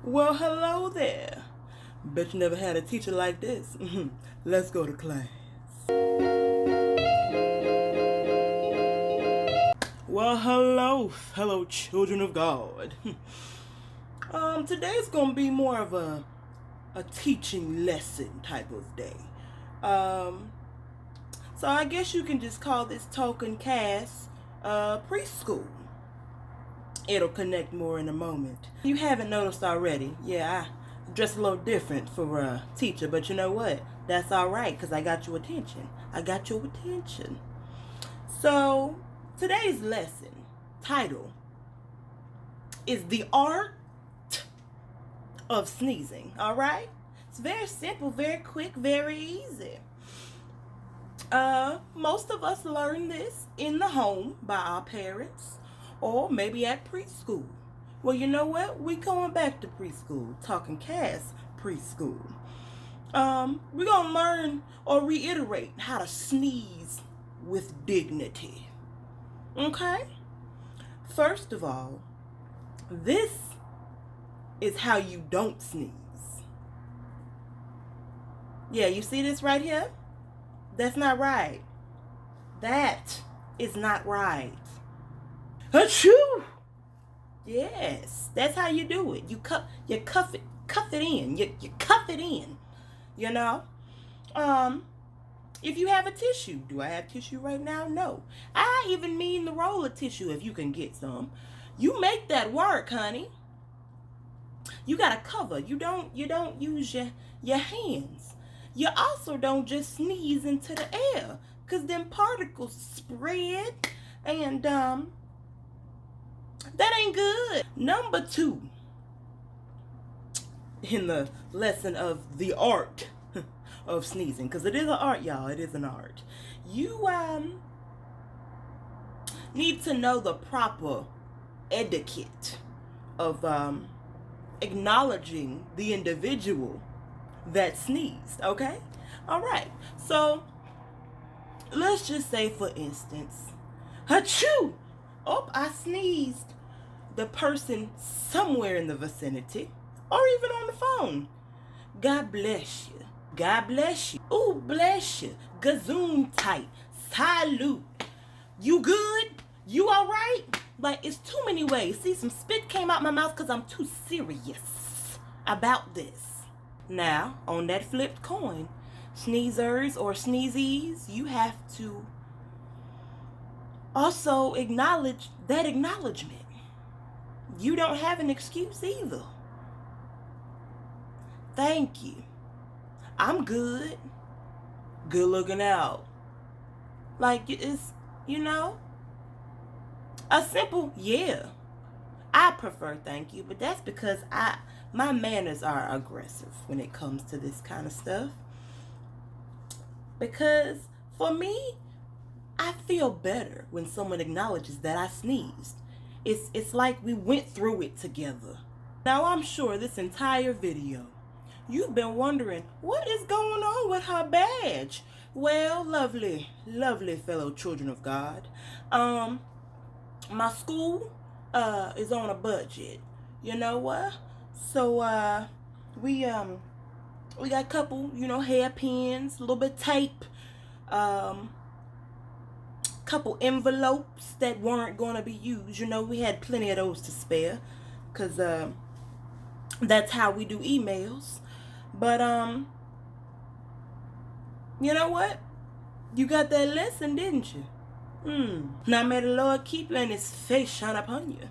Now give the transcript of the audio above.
Well, hello there. Bet you never had a teacher like this. Let's go to class. Well, hello, children of God. Today's gonna be more of a teaching lesson type of day. So I guess you can just call this token cast preschool. It'll connect more in a moment. You haven't noticed already. Yeah, I dress a little different for a teacher, but you know what? That's all right, because I got your attention. So today's lesson title is The Art of Sneezing. All right? It's very simple, very quick, very easy. Most of us learn this in the home by our parents or maybe at preschool. Well, you know what? We going back to preschool, talking cast preschool. We're going to learn or reiterate how to sneeze with dignity. Okay? First of all, this is how you don't sneeze. Yeah, you see this right here? That's not right. That is not right. Achoo! Yes, that's how you do it. You cuff it in. You cuff it in. You know? If you have a tissue, do I have tissue right now? No. I even mean the roll of tissue if you can get some. You make that work, honey. You gotta cover. You don't use your hands. You also don't just sneeze into the air, because them particles spread and that ain't good. Number 2 in the lesson of the art of sneezing, because it is an art, y'all. It is an art. You need to know the proper etiquette of acknowledging the individual that sneezed. Okay? All right. So let's just say, for instance, achoo! Oh, I sneezed. The person somewhere in the vicinity, or even on the phone. God bless you. God bless you. Ooh, bless you. Gazoon tight. Salute. You good? You all right? Like, it's too many ways. See, some spit came out my mouth because I'm too serious about this. Now, on that flipped coin, sneezers or sneezies, you have to also acknowledge that acknowledgement. You don't have an excuse either. Thank you. I'm good. Good looking out. Like, it's, a simple yeah. I prefer thank you, but that's because my manners are aggressive when it comes to this kind of stuff. Because for me, I feel better when someone acknowledges that I sneezed. It's like we went through it together. Now, I'm sure this entire video, you've been wondering, what is going on with her badge? Well, lovely fellow children of God. My school is on a budget. You know what? So we got a couple, hairpins, a little bit of tape, couple envelopes that weren't going to be used. We had plenty of those to spare, because that's how we do emails. But you know what? You got that lesson, didn't you? Now may the Lord keep you and his face shine upon you.